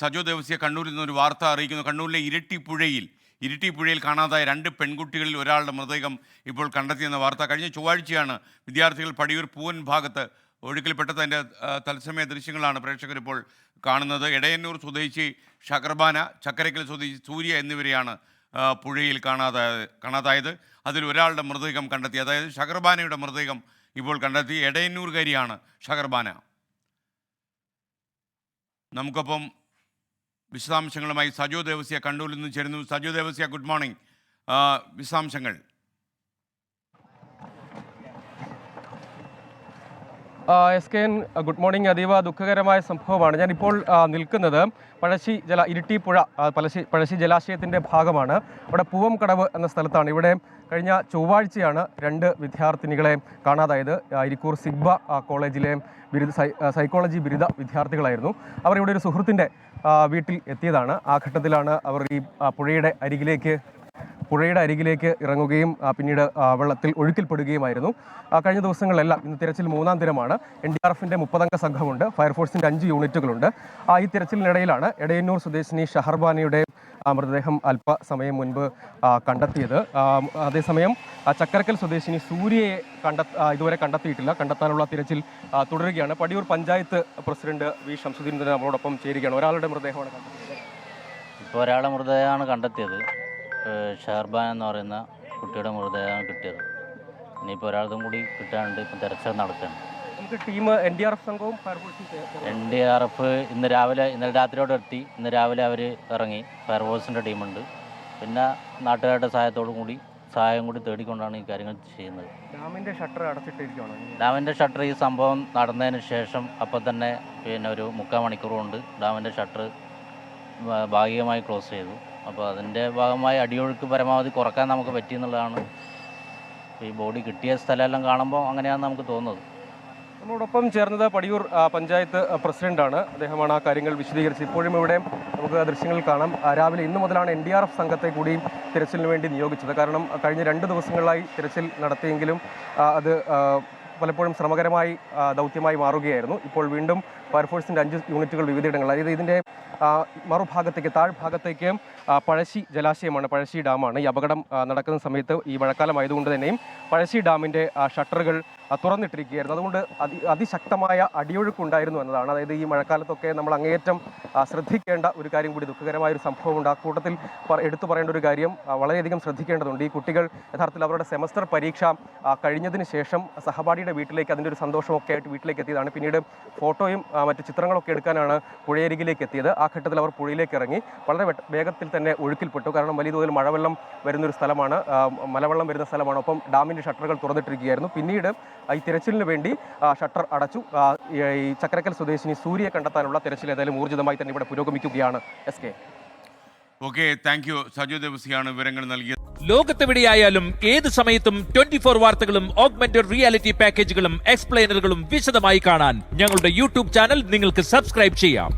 സജോ ദേവസ്യ കണ്ണൂരിൽ നിന്നൊരു വാർത്ത അറിയിക്കുന്നു. കണ്ണൂരിലെ ഇരിട്ടിപ്പുഴയിൽ കാണാതായ 2 പെൺകുട്ടികളിൽ ഒരാളുടെ മൃതദേഹം ഇപ്പോൾ കണ്ടെത്തിയെന്ന വാർത്ത. കഴിഞ്ഞ ചൊവ്വാഴ്ചയാണ് വിദ്യാർത്ഥികൾ പടിയൂർ പൂവൻ ഭാഗത്ത് ഒഴുക്കിൽപ്പെട്ടത്. അതിൻ്റെ തത്സമയ ദൃശ്യങ്ങളാണ് പ്രേക്ഷകർ ഇപ്പോൾ കാണുന്നത്. എടയന്നൂർ സ്വദേശി ഷഹർബാന, ചക്കരക്കൽ സ്വദേശി സൂര്യ എന്നിവരെയാണ് പുഴയിൽ കാണാതായത്. അതിൽ ഒരാളുടെ മൃതദേഹം കണ്ടെത്തി. അതായത് ഷഹർബാനയുടെ മൃതദേഹം ഇപ്പോൾ കണ്ടെത്തി. എടയന്നൂർകാരിയാണ് ഷഹർബാന. നമുക്കൊപ്പം വിശദാംശങ്ങളുമായി സജോ ദേവസ്യ കണ്ണൂരിൽ നിന്ന് ചേരുന്നു. Sajo Devasya, good morning. വിശദാംശങ്ങൾ. SKN, good morning. അതീവ ദുഃഖകരമായ സംഭവമാണ്. ഞാനിപ്പോൾ നിൽക്കുന്നത് പഴശ്ശി ജലാശയത്തിൻ്റെ ഭാഗമാണ്. അവിടെ പൂവംകടവ് എന്ന സ്ഥലത്താണ്. ഇവിടെ കഴിഞ്ഞ ചൊവ്വാഴ്ചയാണ് 2 വിദ്യാർത്ഥിനികളെ കാണാതായത്. ഇരിക്കൂർ സിഗ്ബ കോളേജിലെ സൈക്കോളജി ബിരുദ വിദ്യാർത്ഥികളായിരുന്നു. അവർ ഇവിടെ ഒരു സുഹൃത്തിൻ്റെ വീട്ടിൽ എത്തിയതാണ്. ആ ഘട്ടത്തിലാണ് അവർ ഈ പുഴയുടെ അരികിലേക്ക് ഇറങ്ങുകയും പിന്നീട് വെള്ളത്തിൽ ഒഴുക്കിൽപ്പെടുകയുമായിരുന്നു. കഴിഞ്ഞ ദിവസങ്ങളിലെല്ലാം ഇന്ന് തിരച്ചിൽ 3-ാം ദിനമാണ്. NDRFിൻ്റെ 30 അംഗ സംഘമുണ്ട്. ഫയർഫോഴ്സിൻ്റെ 5 യൂണിറ്റുകളുണ്ട്. ഈ തിരച്ചിലിനിടയിലാണ് എടയന്നൂർ സ്വദേശിനി ഷഹർബാനയുടെ മൃതദേഹം അല്പസമയം മുൻപ് കണ്ടെത്തിയത്. അതേസമയം ചക്കരക്കൽ സ്വദേശിനി സൂര്യയെ ഇതുവരെ കണ്ടെത്തിയിട്ടില്ല. കണ്ടെത്താനുള്ള തിരച്ചിൽ തുടരുകയാണ്. പടിയൂർ പഞ്ചായത്ത് പ്രസിഡന്റ് വി ഷംസുദ്ദീൻ നമ്മളോടൊപ്പം ചേരുകയാണ്. ഒരാളുടെ മൃതദേഹമാണ് കണ്ടെത്തിയത്. ഇപ്പോൾ ഒരാളുടെ മൃതദേഹമാണ് കണ്ടെത്തിയത്. ഷഹർബാൻ എന്ന് പറയുന്ന കുട്ടിയുടെ മൃതദേഹമാണ് കിട്ടിയത്. ഇനിയിപ്പോൾ ഒരാളും കൂടി കിട്ടാനുണ്ട്. ഇപ്പം തെരച്ചിൽ നടക്കുകയാണ്. നമുക്ക് ടീം NDRF സംഘവും ഫയർഫോഴ്സും NDRF ഇന്നലെ രാത്രിയോടെ എത്തി. ഇന്ന് രാവിലെ അവർ ഇറങ്ങി. ഫയർഫോഴ്സിൻ്റെ ടീമുണ്ട്. പിന്നെ നാട്ടുകാരുടെ സഹായം കൂടി തേടിക്കൊണ്ടാണ് ഈ കാര്യങ്ങൾ ചെയ്യുന്നത്. ഡാമിൻ്റെ ഷട്ടർ അടച്ചിട്ടിരിക്കുകയാണ്. ഡാമിൻ്റെ ഷട്ടർ ഈ സംഭവം നടന്നതിന് ശേഷം അപ്പോൾ തന്നെ ഒരു 3/4 മണിക്കൂർ കൊണ്ട് ഡാമിൻ്റെ ഷട്ടർ ഭാഗികമായി ക്ലോസ് ചെയ്തു. അപ്പോൾ അതിൻ്റെ ഭാഗമായി അടിയൊഴുക്ക് പരമാവധി കുറക്കാൻ നമുക്ക് പറ്റിയെന്നുള്ളതാണ്. ഈ ബോഡി കിട്ടിയ സ്ഥലമെല്ലാം കാണുമ്പോൾ അങ്ങനെയാണ് നമുക്ക് തോന്നുന്നത്. നമ്മളോടൊപ്പം ചേർന്നത് പടിയൂർ പഞ്ചായത്ത് പ്രസിഡന്റാണ്. അദ്ദേഹമാണ് ആ കാര്യങ്ങൾ വിശദീകരിച്ചത്. ഇപ്പോഴും ഇവിടെ നമുക്ക് ദൃശ്യങ്ങൾ കാണാം. രാവിലെ ഇന്നു മുതലാണ് NDRF സംഘത്തെ കൂടി തിരച്ചിലിന് വേണ്ടി നിയോഗിച്ചത്. കാരണം കഴിഞ്ഞ 2 ദിവസങ്ങളിലായി തിരച്ചിൽ നടത്തിയെങ്കിലും അത് പലപ്പോഴും ശ്രമകരമായി ദൗത്യമായി മാറുകയായിരുന്നു. ഇപ്പോൾ വീണ്ടും ഫയർഫോഴ്സിൻ്റെ 5 യൂണിറ്റുകൾ വിവിധയിടങ്ങളിൽ, അതായത് ഇതിൻ്റെ മറുഭാഗത്തേക്ക് താഴ്ഭാഗത്തേക്ക് പഴശ്ശി ജലാശയമാണ്, പഴശ്ശി ഡാമാണ്. ഈ അപകടം നടക്കുന്ന സമയത്ത് ഈ മഴക്കാലമായതുകൊണ്ട് തന്നെയും പഴശ്ശി ഡാമിൻ്റെ ഷട്ടറുകൾ തുറന്നിട്ടിരിക്കുകയായിരുന്നു. അതുകൊണ്ട് അതിശക്തമായ അടിയൊഴുക്കുണ്ടായിരുന്നു എന്നതാണ്. അതായത് ഈ മഴക്കാലത്തൊക്കെ നമ്മൾ അങ്ങേയറ്റം ശ്രദ്ധിക്കേണ്ട ഒരു കാര്യം കൂടി, ദുഃഖകരമായൊരു സംഭവമുണ്ട്. ആ കൂട്ടത്തിൽ എടുത്തു പറയേണ്ട ഒരു കാര്യം വളരെയധികം ശ്രദ്ധിക്കേണ്ടതുണ്ട്. ഈ കുട്ടികൾ യഥാർത്ഥത്തിൽ അവരുടെ സെമസ്റ്റർ പരീക്ഷ കഴിഞ്ഞതിന് ശേഷം സഹപാഠിയുടെ വീട്ടിലേക്ക്, അതിൻ്റെ ഒരു സന്തോഷമൊക്കെ ആയിട്ട് വീട്ടിലേക്ക് എത്തിയതാണ്. പിന്നീട് ഫോട്ടോയും മറ്റ് ചിത്രങ്ങളൊക്കെ എടുക്കാനാണ് പുഴയരികിലേക്ക് എത്തിയത്. ആ ഘട്ടത്തിൽ അവർ പുഴയിലേക്ക് ഇറങ്ങി. വളരെ വേഗത്തിൽ തന്നെ ഒഴുക്കിൽപ്പെട്ടു. കാരണം വലിയ തോതിൽ മഴവെള്ളം വരുന്നൊരു സ്ഥലമാണ്, മലവെള്ളം വരുന്ന സ്ഥലമാണ്. ഒപ്പം ഡാമിൻ്റെ ഷട്ടറുകൾ തുറന്നിട്ടിരിക്കുകയായിരുന്നു. പിന്നീട് ഈ തിരച്ചിലിന് വേണ്ടി ഷട്ടർ അടച്ചു. ഈ ചക്കരക്കൽ സ്വദേശിനി സൂര്യയെ കണ്ടെത്താനുള്ള തിരച്ചിൽ ഏതായാലും ഊർജിതമായി തന്നെ ഇവിടെ പുരോഗമിക്കുകയാണ്. SK. Okay, thank you. Sajo ദേവസ്യാണ് വിവരങ്ങൾ നൽകിയത്. ലോകത്തെവിടെയായാലും ഏത് സമയത്തും 24 വാർത്തകളും ഓഗ്മെന്റഡ് റിയാലിറ്റി പാക്കേജുകളും എക്സ്പ്ലെയിനറുകളും വിശദമായി കാണാൻ ഞങ്ങളുടെ YouTube ചാനൽ നിങ്ങൾക്ക് സബ്സ്ക്രൈബ് ചെയ്യാം.